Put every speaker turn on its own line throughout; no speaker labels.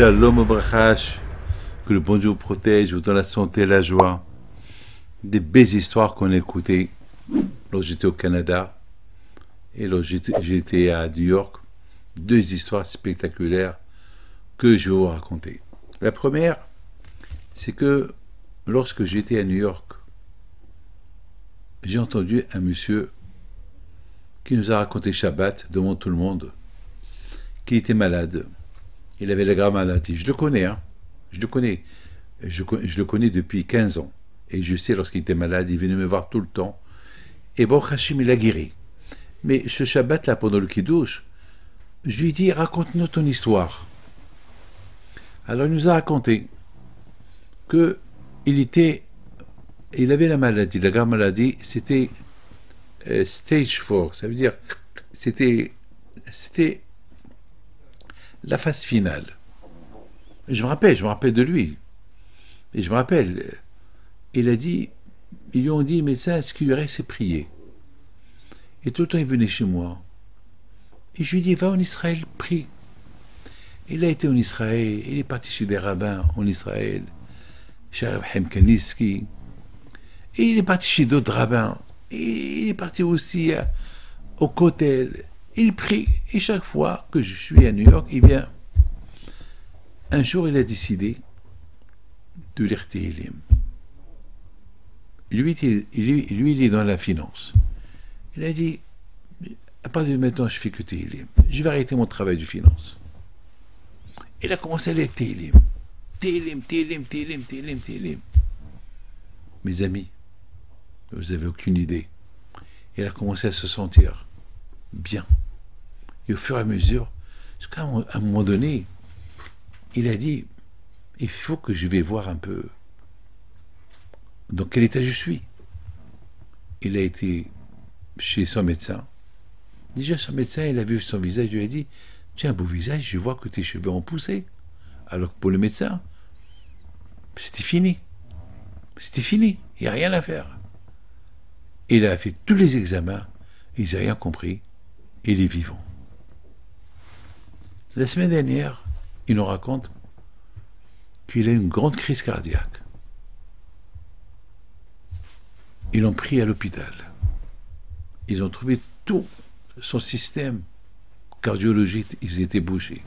Shalom Obrachash, que le bon Dieu vous protège, vous donne la santé et la joie. Des belles histoires qu'on a écoutées lorsque j'étais au Canada et lorsque j'étais à New York. Deux histoires spectaculaires que je vais vous raconter. La première, c'est que lorsque j'étais à New York, j'ai entendu un monsieur qui nous a raconté Shabbat devant tout le monde qu'il était malade. Il avait la grave maladie. Je le connais, hein. Je le connais. Je le connais depuis 15 ans. Et je sais, lorsqu'il était malade, il venait me voir tout le temps. Et bon, Hachim, il a guéri. Mais ce Shabbat-là, pendant le Kiddush, je lui ai dit, raconte-nous ton histoire. Alors, il nous a raconté que il avait la maladie, la grave maladie, c'était stage 4. Ça veut dire, c'était la phase finale. Je me rappelle de lui. Et je me rappelle, il a dit, ils lui ont dit, médecin, ce qu'il lui reste, c'est prier. Et tout le temps, il venait chez moi. Et je lui ai dit, va en Israël, prie. Il a été en Israël, il est parti chez des rabbins en Israël, chez Rabbi Kaniski. Et il est parti chez d'autres rabbins. Et il est parti aussi au Kotel. Il prie, et chaque fois que je suis à New York, il vient. Un jour, il a décidé de lire Tehillim. Lui, il est dans la finance. Il a dit, à partir de maintenant, je fais que Tehillim. Je vais arrêter mon travail de finance. Il a commencé à lire Tehillim. Tehillim. Mes amis, vous n'avez aucune idée. Il a commencé à se sentir bien. Et au fur et à mesure, jusqu'à un moment donné, il a dit, il faut que je vais voir un peu dans quel état je suis. Il a été chez son médecin. Déjà, son médecin, il a vu son visage, il lui a dit, tu as un beau visage, je vois que tes cheveux ont poussé. Alors que pour le médecin, c'était fini. C'était fini, il n'y a rien à faire. Il a fait tous les examens, il n'a rien compris, il est vivant. La semaine dernière, il nous raconte qu'il a eu une grande crise cardiaque. Ils l'ont pris à l'hôpital. Ils ont trouvé tout son système cardiologique, ils étaient bouchés.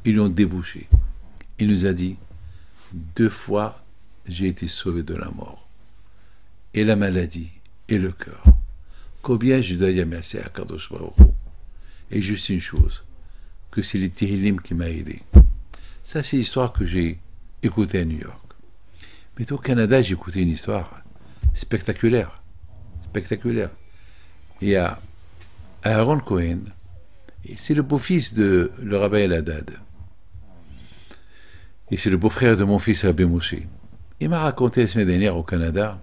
Ils l'ont débouché. Il nous a dit, 2 fois, j'ai été sauvé de la mort. Et la maladie, et le cœur. Combien je dois dire merci à Kadosh Baruch Hu. Et juste une chose, que c'est les Tehillim qui m'a aidé. Ça, c'est l'histoire que j'ai écoutée à New York. Mais au Canada, j'ai écouté une histoire spectaculaire. Il y a Aaron Cohen, et c'est le beau-fils de le rabbin El-Haddad. Et c'est le beau-frère de mon fils Rabbi Moshe. Il m'a raconté la semaine dernière au Canada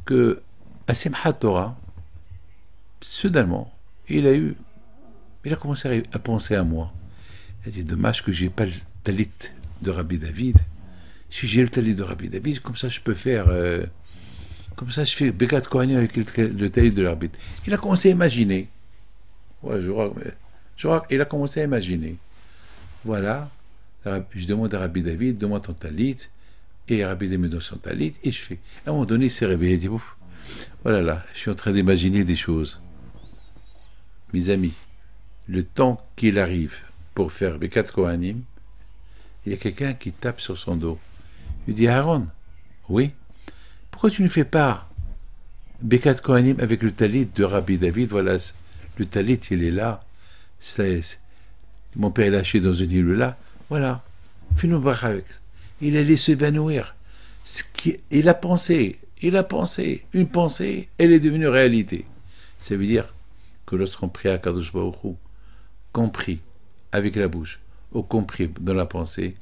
que à Simchat Torah, soudainement, il a commencé à penser à moi. Il a dit, dommage que j'ai pas le talit de Rabbi David. Si j'ai le talit de Rabbi David, comme ça je peux faire, comme ça je fais Bekat Kohanim avec le talit de Rabbi. Il a commencé à imaginer. Ouais, il a commencé à imaginer. Voilà, je demande à Rabbi David, demande ton talit, et Rabbi David me donne son talit, et je fais. À un moment donné, il s'est réveillé, il dit, ouf, voilà là, je suis en train d'imaginer des choses. Mes amis, le temps qu'il arrive pour faire Bekat Kohanim, il y a quelqu'un qui tape sur son dos. Il dit, Aaron, oui, pourquoi tu ne fais pas Bekat Kohanim avec le talit de Rabbi David? Voilà, le talit, il est là. Mon père est lâché dans une île là. Voilà, fais-nous voir avec. Il allait s'évanouir. Il a pensé, une pensée, elle est devenue réalité. Ça veut dire que lorsqu'on prie à Kadosh Baruch Hu, compris avec la bouche, ou compris dans la pensée,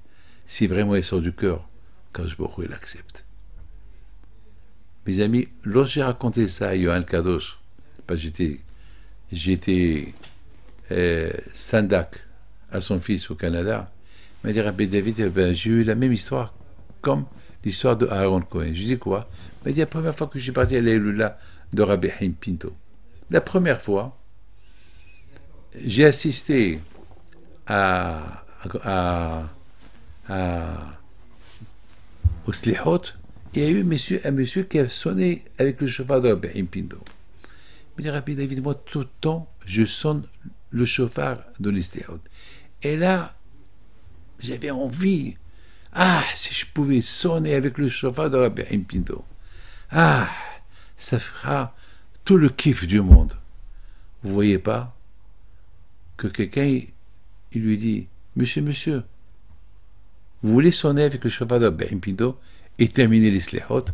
si vraiment il sort du cœur, Kadosh Baruch Hu, il accepte. Mes amis, lorsque j'ai raconté ça à Yohan Kadosh, parce que j'étais Sandak à son fils au Canada, il m'a dit, Rabbi David, j'ai eu la même histoire comme l'histoire de Aaron Cohen. Je dis quoi? Il m'a dit, la première fois que je suis parti à l'Eloula de Rabbi Haim Pinto, la première fois, j'ai assisté à au Slihot, il y a eu un monsieur qui a sonné avec le chauffard de Rabbi Pindo. Il dit, Rabbi David, moi, tout le temps, je sonne le chauffard de l'Slihot. Et là, j'avais envie, si je pouvais sonner avec le chauffard de Rabbi Pindo. Ça fera tout le kiff du monde. Vous voyez pas que quelqu'un, il lui dit, monsieur, vous voulez sonner avec le chauffard de Rabbi Pindo et terminer les slihot?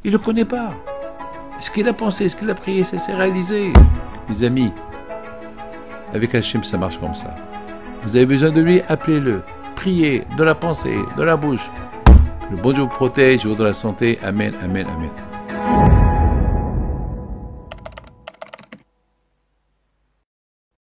Il ne le connaît pas. Ce qu'il a pensé, ce qu'il a prié, ça s'est réalisé. Les amis, avec Hachem, ça marche comme ça. Vous avez besoin de lui, appelez-le. Priez, de la pensée, de la bouche. Le bon Dieu vous protège, vous donne la santé. Amen, amen, amen.